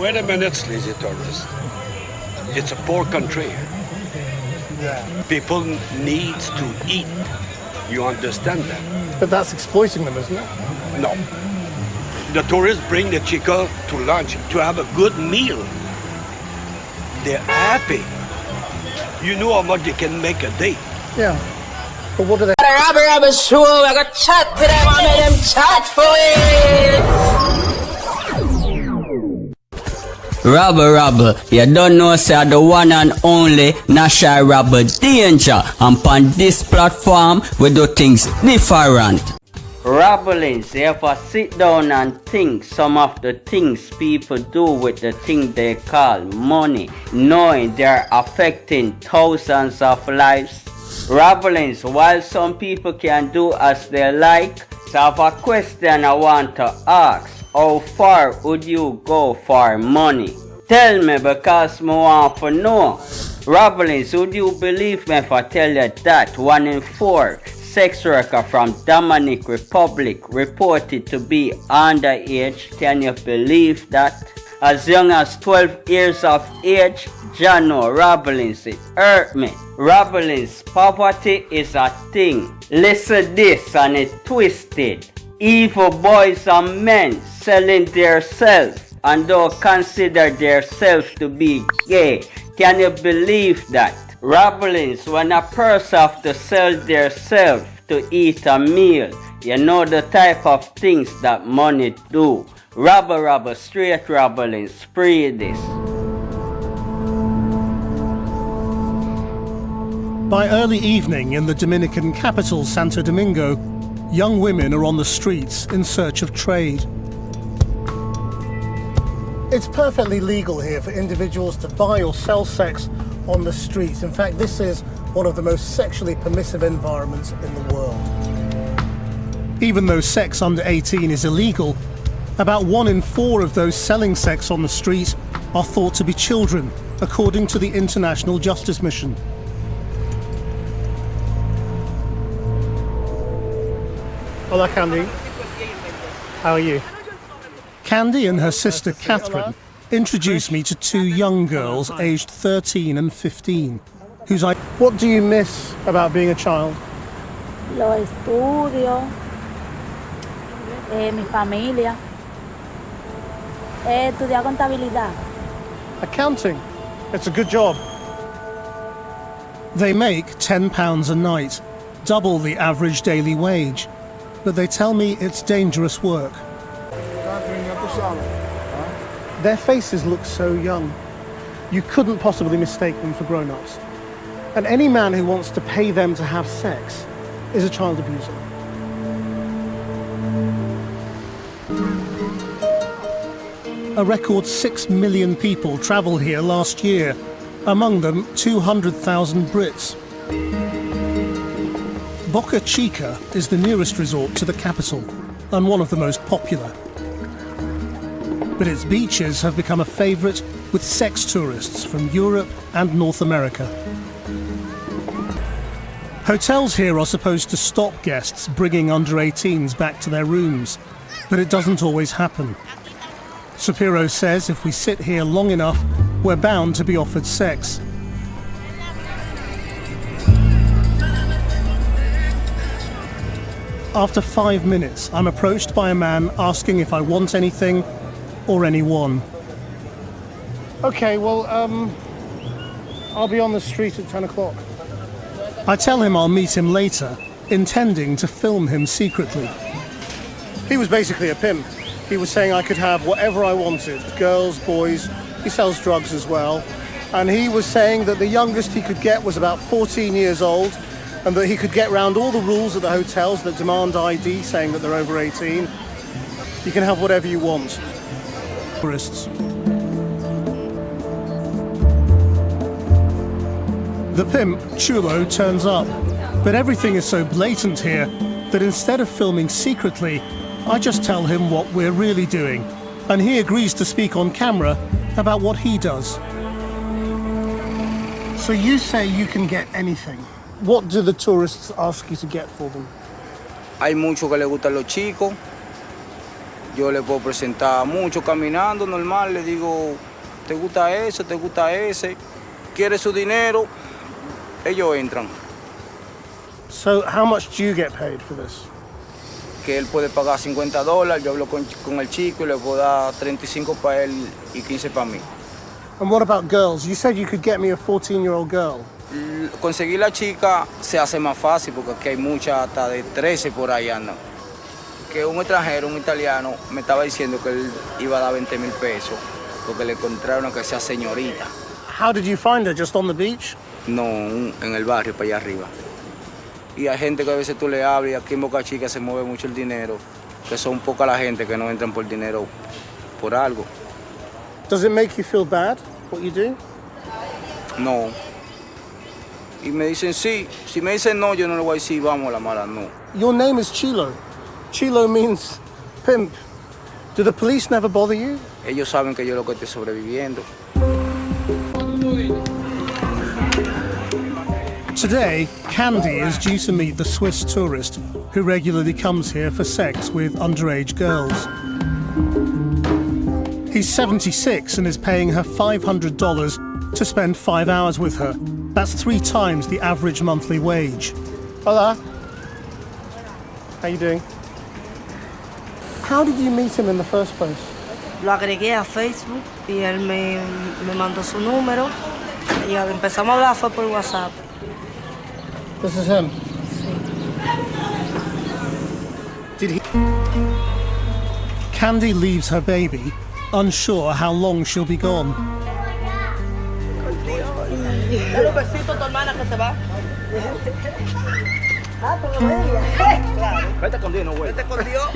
Wait a minute, lazy tourist. It's a poor country. Yeah. People needs to eat. You understand that? But that's exploiting them, isn't it? No. The tourists bring the chica to lunch to have a good meal. They're happy. You know how much they can make a day. Yeah. But what do they... Rabble Rabble show, I got chat to them, I made them chat for it. Rabble Rabble, you don't know say the one and only National Rabble Danger, and on this platform we do things different. Rabblings, you ever sit down and think some of the things people do with the thing they call money, knowing they're affecting thousands of lives? Rabblings, while some people can do as they like, so I have a question I want to ask. How far would you go for money? Tell me, because I want to know. Rabblings, would you believe me if I tell you that 1 in 4 sex worker from Dominican Republic reported to be underage? Can you believe that? As young as 12 years of age, Jano, Rabblings, it hurt me. Rabblings, poverty is a thing. Listen this and it twisted. Evil boys and men selling their self and don't consider their self to be gay. Can you believe that? Rabblings, when a person have to sell their self to eat a meal, you know the type of things that money do. Rabble Rabble, straight Rabblings, spread this. By early evening in the Dominican capital, Santo Domingo, young women are on the streets in search of trade. It's perfectly legal here for individuals to buy or sell sex on the streets. In fact, this is one of the most sexually permissive environments in the world. Even though sex under 18 is illegal, about 1 in 4 of those selling sex on the street are thought to be children, according to the International Justice Mission. Hola, Candy. How are you? Candy and her sister Catherine introduced me to 2 young girls aged 13 and 15, whose I... What do you miss about being a child? Los estudios, mi familia, estudiar contabilidad. Accounting. It's a good job. They make £10 a night, double the average daily wage. But they tell me it's dangerous work. Their faces look so young. You couldn't possibly mistake them for grown-ups. And any man who wants to pay them to have sex is a child abuser. A record 6 million people travelled here last year, among them 200,000 Brits. Boca Chica is the nearest resort to the capital and one of the most popular. But its beaches have become a favourite with sex tourists from Europe and North America. Hotels here are supposed to stop guests bringing under-18s back to their rooms, but it doesn't always happen. Shapiro says if we sit here long enough, we're bound to be offered sex. After 5 minutes, I'm approached by a man asking if I want anything or anyone. Okay, well, I'll be on the street at 10 o'clock. I tell him I'll meet him later, intending to film him secretly. He was basically a pimp. He was saying I could have whatever I wanted, girls, boys, he sells drugs as well. And he was saying that the youngest he could get was about 14 years old, and that he could get round all the rules at the hotels that demand ID, saying that they're over 18. You can have whatever you want. Tourists. The pimp, Chulo, turns up, but everything is so blatant here that instead of filming secretly, I just tell him what we're really doing, and he agrees to speak on camera about what he does. So you say you can get anything. What do the tourists ask you to get for them? Hay mucho que le gustan los chicos Yo le puedo presentar mucho caminando normal, le digo, ¿te gusta ese? ¿Te gusta ese? ¿Quiere su dinero? Ellos entran. So how much do you get paid for this? Que él puede pagar $50, yo hablo con el chico y le puedo dar 35 para él y 15 para mí. And what about girls? You said you could get me a 14-year-old girl. Conseguir la chica se hace más fácil porque aquí hay muchas hasta de 13 por ahí andan. Que un extranjero, un italiano, me estaba diciendo que él iba a dar 20,000 pesos porque le encontraron que sea señorita. How did you find her? Just on the beach? No, en el barrio, para allá arriba. Y hay gente que a veces tú le hablas y aquí en Boca Chica se mueve mucho el dinero, que son poca la gente que no entran por dinero por algo. Does it make you feel bad, what you do? No. Y me dicen sí. Si me dicen no, yo no le voy a decir vamos a la mala, no. Your name is Chilo. Chilo means pimp. Do the police never bother you? Ellos saben que yo lo que estoy sobreviviendo. Today, Candy is due to meet the Swiss tourist who regularly comes here for sex with underage girls. He's 76 and is paying her $500 to spend 5 hours with her. That's 3 times the average monthly wage. Hola. How you doing? How did you meet him in the first place? Lo agregué a Facebook y él me mandó su número y empezamos a hablar fue por WhatsApp. This is him. Did he? Candy leaves her baby, unsure how long she'll be gone. Dale un besito a tu hermana que se va. Vete con Dios.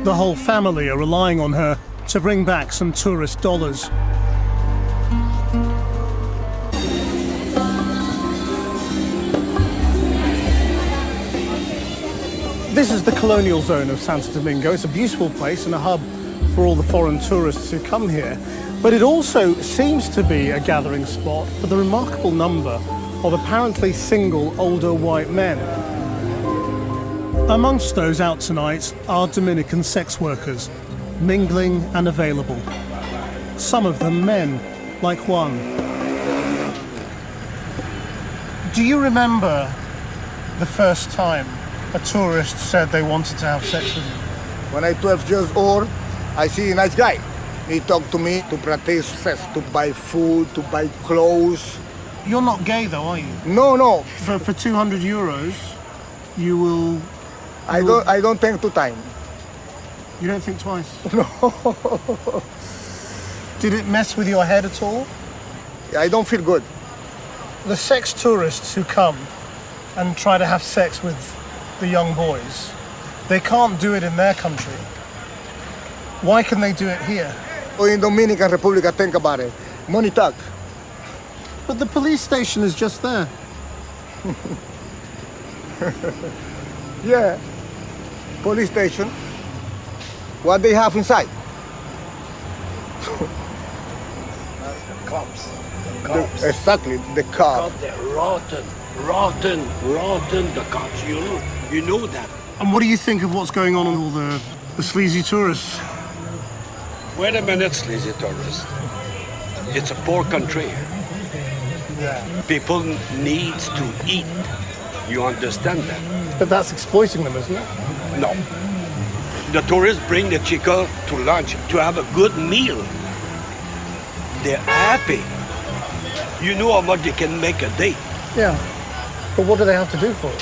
The whole family are relying on her to bring back some tourist dollars. This is the colonial zone of Santo Domingo. It's a beautiful place and a hub for all the foreign tourists who come here. But it also seems to be a gathering spot for the remarkable number of apparently single older white men. Amongst those out tonight are Dominican sex workers, mingling and available. Some of them men, like one. Do you remember the first time a tourist said they wanted to have sex with you? When I 12 years old, I see a nice guy. He talked to me to practice sex, to buy food, to buy clothes. You're not gay though, are you? No. For 200 euros, you will... I don't think 2 times. You don't think twice? No. Did it mess with your head at all? I don't feel good. The sex tourists who come and try to have sex with the young boys, they can't do it in their country. Why can they do it here? In Dominican Republic, I think about it. Money talk. But the police station is just there. Yeah. Police station. What they have inside? Cops. Exactly, the car. They're rotten, the cops. You know that. And what do you think of what's going on with all the sleazy tourists? Wait a minute, sleazy tourist. It's a poor country. People needs to eat. You understand that? But that's exploiting them, isn't it? No. The tourists bring the chica to lunch to have a good meal. They're happy. You know how much they can make a day. Yeah. But what do they have to do for it?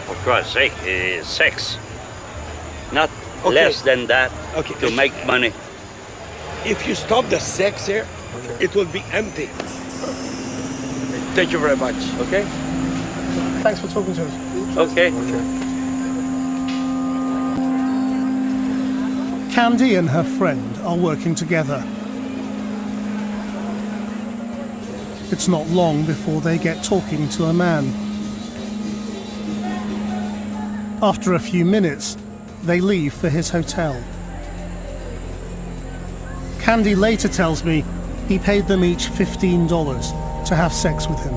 For Christ's sake, it's sex. Not Okay. less than that Okay. to make money. If you stop the sex here, it will be empty. Thank you very much. Okay? Thanks for talking to us. Okay. Candy and her friend are working together. It's not long before they get talking to a man. After a few minutes, they leave for his hotel. Candy later tells me he paid them each $15 to have sex with him.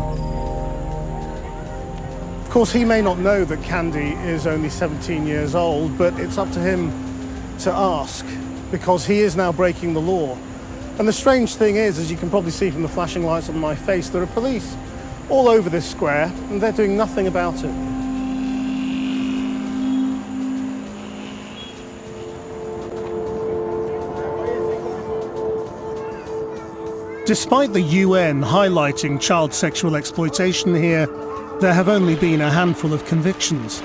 Of course, he may not know that Candy is only 17 years old, but it's up to him to ask, because he is now breaking the law. And the strange thing is, as you can probably see from the flashing lights on my face, there are police all over this square, and they're doing nothing about it. Despite the UN highlighting child sexual exploitation here, there have only been a handful of convictions.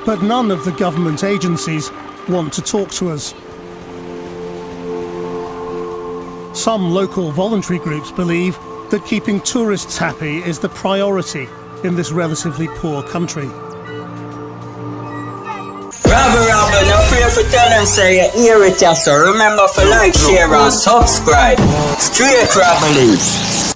But none of the government agencies want to talk to us. Some local voluntary groups believe that keeping tourists happy is the priority in this relatively poor country. Rabble Rabble, no fear for tell them say you hear it, so remember to like, share and subscribe. Straight Rabblings.